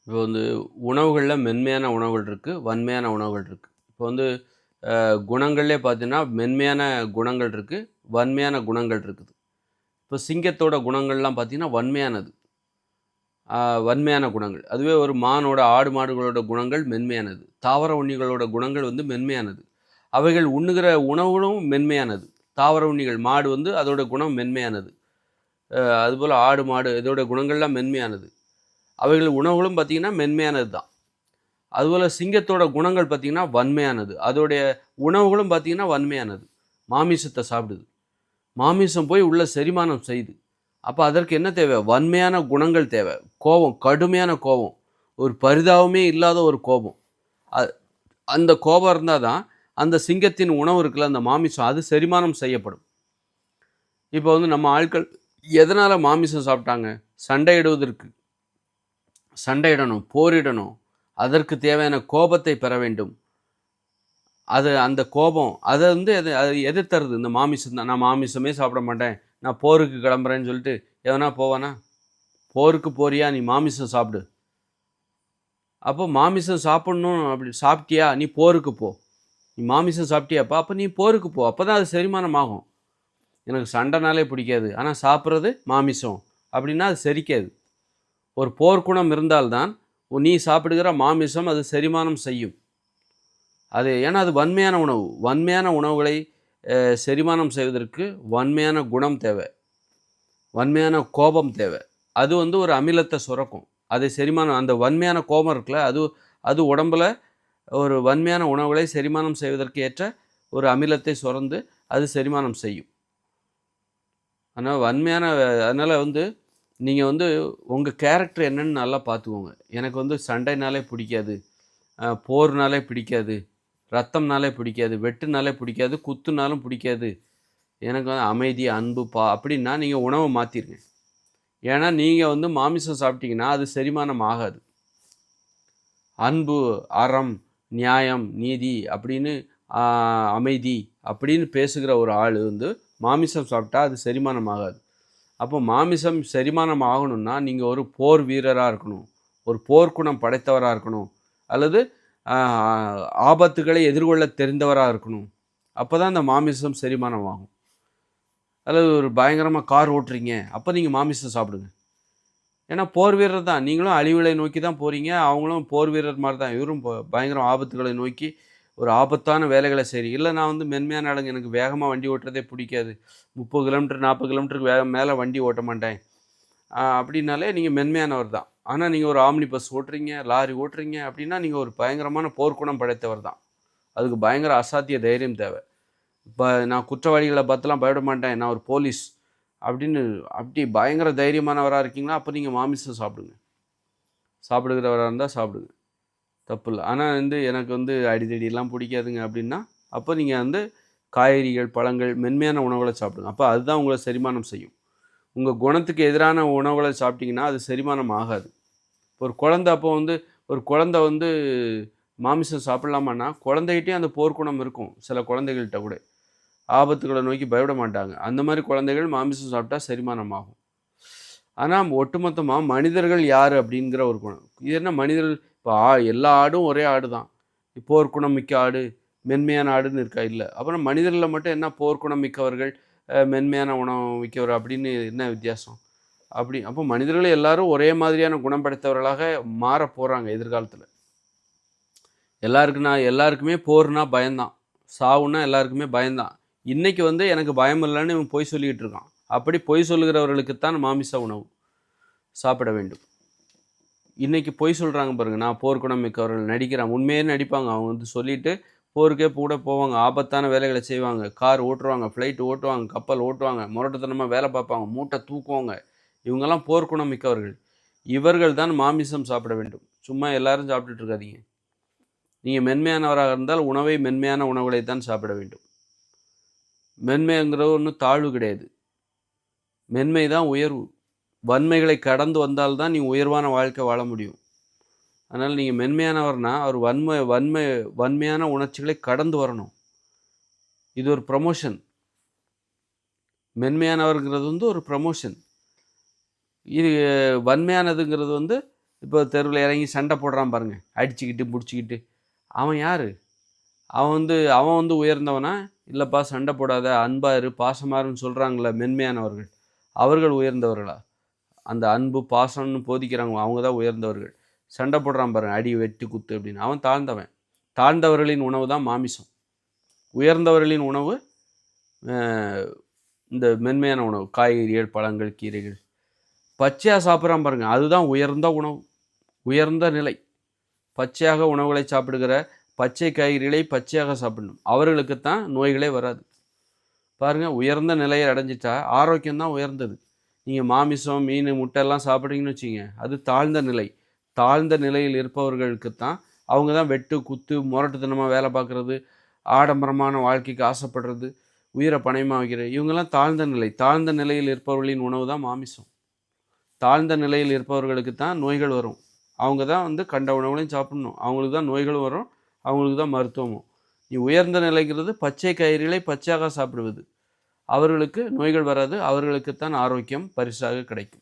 இப்போ வந்து உணவுகள்ல மென்மையான உணவுகள் இருக்கு, வன்மையான உணவுகள் இருக்கு. இப்போ வந்து குணங்கள்லே பார்த்தீங்கன்னா, மென்மையான குணங்கள் இருக்கு, வன்மையான குணங்கள் இருக்குது. இப்போ சிங்கத்தோட குணங்கள்லாம் பார்த்தீங்கன்னா, வன்மையானது. அ வன்மையான குணங்கள். அதுவே ஒரு மானோட, ஆடு, மாடுகளோட குணங்கள் மென்மையானது. தாவர உண்ணிகளோட குணங்கள் வந்து மென்மையானது. அவைகள் உண்ணுகிற உணவுகளும் மென்மையானது. தாவர உண்ணிகள், மாடு வந்து அதோட குணம் மென்மையானது. அதுபோல ஆடு, மாடு இதோட குணங்கள்லாம் மென்மையானது. அவைகள் உணவுகளும் பார்த்தீங்கன்னா, மென்மையானது தான். அதுபோல சிங்கத்தோட குணங்கள் பார்த்தீங்கன்னா, வன்மையானது. அதோடைய உணவுகளும் பார்த்தீங்கன்னா, வன்மையானது. மாமிசத்த சாப்பிடுது. மாமிசம் போய் உள்ள செரிமானம் செய்யுது. அப்ப அதற்கு என்ன தேவை? வன்மையான குணங்கள் தேவை. கோவம், கடுமையான கோவம். ஒரு பரிதாபமே இல்லாத ஒரு கோபம். அ அந்த கோபம் இருந்தா தான், அந்த சிங்கத்தின் உணவு இருக்குல்ல, அந்த மாமிசம் அது செரிமானம் செய்யப்படும். இப்ப வந்து நம்ம ஆட்கள் எதனால மாமிசம் சாப்பிட்டாங்க? சண்டையிடுவதற்கு. சண்டையிடணும், போரிடணும். அதற்கு தேவையான கோபத்தை பெற வேண்டும். அது அந்த கோபம் அத வந்து அது எது தருது? இந்த மாமிசம் தான். நான் மாமிசமே சாப்பிட மாட்டேன். நான் போருக்கு கிளம்புறேன்னு சொல்லிட்டு எவனா போவானா? போருக்கு போறியா? நீ மாமிசம் சாப்பிடு. அப்போ மாமிசம் சாப்பிடணும் அப்படி சாப்பிட்டியா? நீ போருக்கு போ. நீ மாமிசம் சாப்பிட்டியாப்பா? அப்ப நீ போருக்கு போ. அப்பதான் அது செரிமானம் ஆகும். எனக்கு சண்டைனாலே பிடிக்காது. ஆனா சாப்பிடுறது மாமிசம். அப்படின்னா அது செரிக்காது. ஒரு போர்க்குணம் இருந்தால் தான் நீ சாப்பிடுகிற மாமிசம் அது செரிமானம் செய்யும். அது ஏன்னா அது வன்மையான உணவு. வன்மையான உணவுகளை செரிமானம் செய்வதற்கு வன்மையான குணம் தேவை. வன்மையான கோபம் தேவை. அது வந்து ஒரு அமிலத்த சுரக்கும். அதை செரிமானம் அந்த வன்மையான கோபம் இருக்குல்ல, அது அது உடம்புல ஒரு வன்மையான உணவுகளை செரிமானம் செய்வதற்கு ஏற்ற ஒரு அமிலத்தை சுரந்து அது செரிமானம் செய்யும். ஆனா வன்மையான அதனால வந்து நீங்க வந்து உங்க கேரக்டர் என்னன்னு நல்லா பார்த்துக்கோங்க. எனக்கு வந்து சண்டைனாலே பிடிக்காது. போர்னாலே பிடிக்காது. ரத்தம்னாலே பிடிக்காது. வெட்டுனாலே பிடிக்காது. குத்துனாலும் பிடிக்காது. எனக்கு வந்து அமைதி, அன்பு, அப்படின்னா நீங்க உணவ மாத்திருங்க. ஏன்னா, நீங்க வந்து மாமிசம் சாப்பிட்டீங்கன்னா, அது செரிமானம் ஆகாது. அன்பு, அறம், நியாயம், நீதி அப்படின்னு அ அமைதி அப்படின்னு பேசுகிற ஒரு ஆளு வந்து மாமிசம் சாப்பிட்டா அது செரிமானம் ஆகாது. அப்போ மாமிசம் செரிமானம் ஆகணும்னா, நீங்க ஒரு போர் வீரரா இருக்கணும். ஒரு போர்க்குணம் படைத்தவரா இருக்கணும். அல்லது அ ஆபத்துகளை எதிர்கொள்ள தெரிந்தவரா இருக்கணும். அப்பதான் அந்த மாமிசம் செரிமானம் ஆகும். அல்லது ஒரு பயங்கரமா கார் ஓட்டுறீங்க, அப்ப நீங்க மாமிசம் சாப்பிடுங்க. ஏன்னா போர் வீரர் தான். நீங்களும் அழிவுகளை நோக்கி தான் போறீங்க. அவங்களும் போர் வீரர் மாரி தான். இவரும் பயங்கர ஆபத்துகளை நோக்கி ஒரு ஆபத்தான வேலைகள செய்றீங்க. இல்ல நான் வந்து மென்மையான ஆளுங்க. எனக்கு வேகமா வண்டி ஓட்டுறதே புடிக்காது. 30 கிலோமீட்டர், 40 கிலோமீட்டருக்கு மேல வண்டி ஓட்ட மாட்டேன். அப்படின்னாலே நீங்க மென்மையானவர் தான். ஆனா நீங்க ஒரு ஆம்னி பஸ் ஓட்டுறீங்க, லாரி ஓட்டுறீங்க அப்படின்னா, நீங்க ஒரு பயங்கரமான போர்க்குணம் படைத்தவர் தான். அதுக்கு பயங்கர அசாத்திய தைரியம் தேவை. இப்ப நான் குற்றவாளிகள பார்த்துலாம் பயப்பட மாட்டேன். நான் ஒரு போலீஸ் அப்படின்னு அப்படி பயங்கர தைரியமானவரா இருக்கீங்களா, அப்ப நீங்க மாமிசம் சாப்பிடுங்க. சாப்பிடுகிறவரா இருந்தா சாப்பிடுங்க. தப்பில்ல. ஆனா வந்து எனக்கு வந்து அடிதடிலாம் புடிக்காதுங்க அப்படின்னா, அப்ப நீங்க வந்து காய்கறிகள், பழங்கள், மென்மையான உணவுகள சாப்பிடுங்க. அப்ப அதுதான் உங்கள செரிமானம் செய்யும். உங்க குணத்துக்கு எதிரான உணவுகள சாப்பிட்டீங்கன்னா, அது செரிமானம் ஆகாது. ஒரு குழந்தை அப்போ வந்து ஒரு குழந்தை வந்து மாமிசம் சாப்பிடலாமான்னா, குழந்தைகிட்டயும் அந்த போர்க்குணம் இருக்கும். சில குழந்தைகள்ட்ட கூட. ஆபத்துகள நோக்கி பயப்பட மாட்டாங்க. அந்த மாரி குழந்தைகள் மாமிசம் சாப்பிட்டா செரிமானம் ஆகும். ஆனா ஒட்டுமொத்தமா மனிதர்கள் யாரு அப்படிங்கிற ஒரு குணம். இது என்ன மனிதர்கள் இப்ப எல்லா ஆடும் ஒரே ஆடு தான். போர்க்குணம் மிக்க ஆடு, மென்மையான ஆடுன்னு இருக்கா? இல்ல. அப்புறம் மனிதர்கள்ல மட்டும் என்ன போர்க்குணம் மிக்கவர்கள், மென்மையான உணவு மிக்கவர் அப்படின்னு என்ன வித்தியாசம்? அப்படி அப்போ மனிதர்கள் எல்லாரும் ஒரே மாதிரியான குணம் படைத்தவர்களாக மாறப் போறாங்க எதிர்காலத்துல. எல்லாருக்குமே போர்னா பயம்தான். சாவுன்னா எல்லாருக்குமே பயம்தான். இன்னைக்கு வந்து எனக்கு பயம் இல்லன்னு இவன் பொய் சொல்லிக்கிட்டு இருக்கான். அப்படி பொய் சொல்லுகிறவர்களுக்குத்தான் மாமிச உணவு சாப்பிட வேண்டும். இன்னைக்கு பொய் சொல்றாங்க பாருங்க. நான் போர்க்குணம் மிக்கவர்கள் நடிக்கிறான். உண்மையே நடிப்பாங்க. அவங்க வந்து சொல்லிட்டு போருக்கே கூட போவாங்க. ஆபத்தான வேலைகள செய்வாங்க. கார் ஓட்டுவாங்க, ஃப்ளைட் ஓட்டுவாங்க, கப்பல் ஓட்டுவாங்க, முரட்டுத்தனமா வேல பார்ப்பாங்க, மூட்டை தூக்குவாங்க. இவங்கலாம் போர்க்குணம் மிக்கவர்கள். இவர்கள் தான் மாமிசம் சாப்பிட வேண்டும். சும்மா எல்லாரும் சாப்பிட்டுட்டு இருக்காதீங்க. நீங்க மென்மையானவராக இருந்தால் உணவை மென்மையான உணவுகளை தான் சாப்பிட வேண்டும். மென்மைங்கிறது ஒண்ணும் தாழ்வு கிடையாது. மென்மை தான் உயர்வு. வன்மைகளை கடந்து வந்தால் தான் நீ உயர்வான வாழ்க்கை வாழ முடியும். அதனால நீங்க மென்மையானவர்னா, அவர் வன்மையான உணர்ச்சிகளை கடந்து வரணும். இது ஒரு ப்ரமோஷன். மென்மையானவர்ங்கிறது வந்து ஒரு ப்ரமோஷன். இது வன்மையானதுங்கிறது வந்து இப்போ தெருவில் இறங்கி சண்டை போடுறான் பாருங்க, அடிச்சுக்கிட்டு பிடிச்சிக்கிட்டு. அவன் யார்? அவன் வந்து உயர்ந்தவனா? இல்லைப்பா சண்டை போடாத, அன்பா இரு, பாசமா இருன்னு சொல்கிறாங்களே மென்மையானவர்கள், அவர்கள் உயர்ந்தவர்களா? அந்த அன்பு பாசம்னு போதிக்கிறாங்க, அவங்க தான் உயர்ந்தவர்கள். சண்டை போடுறான் பாருங்க, அடி வெட்டு குத்து அப்படின்னு, அவன் தாழ்ந்தவன். தாழ்ந்தவர்களின் உணவு தான் மாமிசம். உயர்ந்தவர்களின் உணவு இந்த மென்மையான உணவு, காய்கறிகள், பழங்கள், கீரைகள். பச்சையாக சாப்பிட்றான் பாருங்க, அதுதான் உயர்ந்த உணவு, உயர்ந்த நிலை. பச்சையாக உணவுகளை சாப்பிடுகிற, பச்சை காய்கறிகளை பச்சையாக சாப்பிடணும், அவர்களுக்குத்தான் நோய்களே வராது. பாருங்கள், உயர்ந்த நிலையை அடைஞ்சிட்டா ஆரோக்கியம்தான் உயர்ந்தது. நீங்கள் மாமிசம், மீன், முட்டையெல்லாம் சாப்பிட்றீங்கன்னு வச்சுங்க, அது தாழ்ந்த நிலை. தாழ்ந்த நிலையில் இருப்பவர்களுக்குத்தான், அவங்க தான் வெட்டு குத்து முரட்டுத்தனமாக வேலை பார்க்குறது, ஆடம்பரமான வாழ்க்கைக்கு ஆசைப்படுறது, உயிரை பணயமாக வைக்கிற, இவங்கெல்லாம் தாழ்ந்த நிலை. தாழ்ந்த நிலையில் இருப்பவர்களின் உணவு தான் மாமிசம். தாழ்ந்த நிலையில் இருப்பவர்களுக்கு தான் நோய்கள் வரும். அவங்க தான் வந்து கண்ட உணவுகளையும் சாப்பிடணும், அவங்களுக்கு தான் நோய்களும் வரும், அவங்களுக்கு தான் மருத்துவமும். நீ உயர்ந்த நிலைங்கிறது பச்சை காய்கறிகளை பச்சையாக சாப்பிடுவது, அவர்களுக்கு நோய்கள் வராது, அவர்களுக்குத்தான் ஆரோக்கியம் பரிசாக கிடைக்கும்.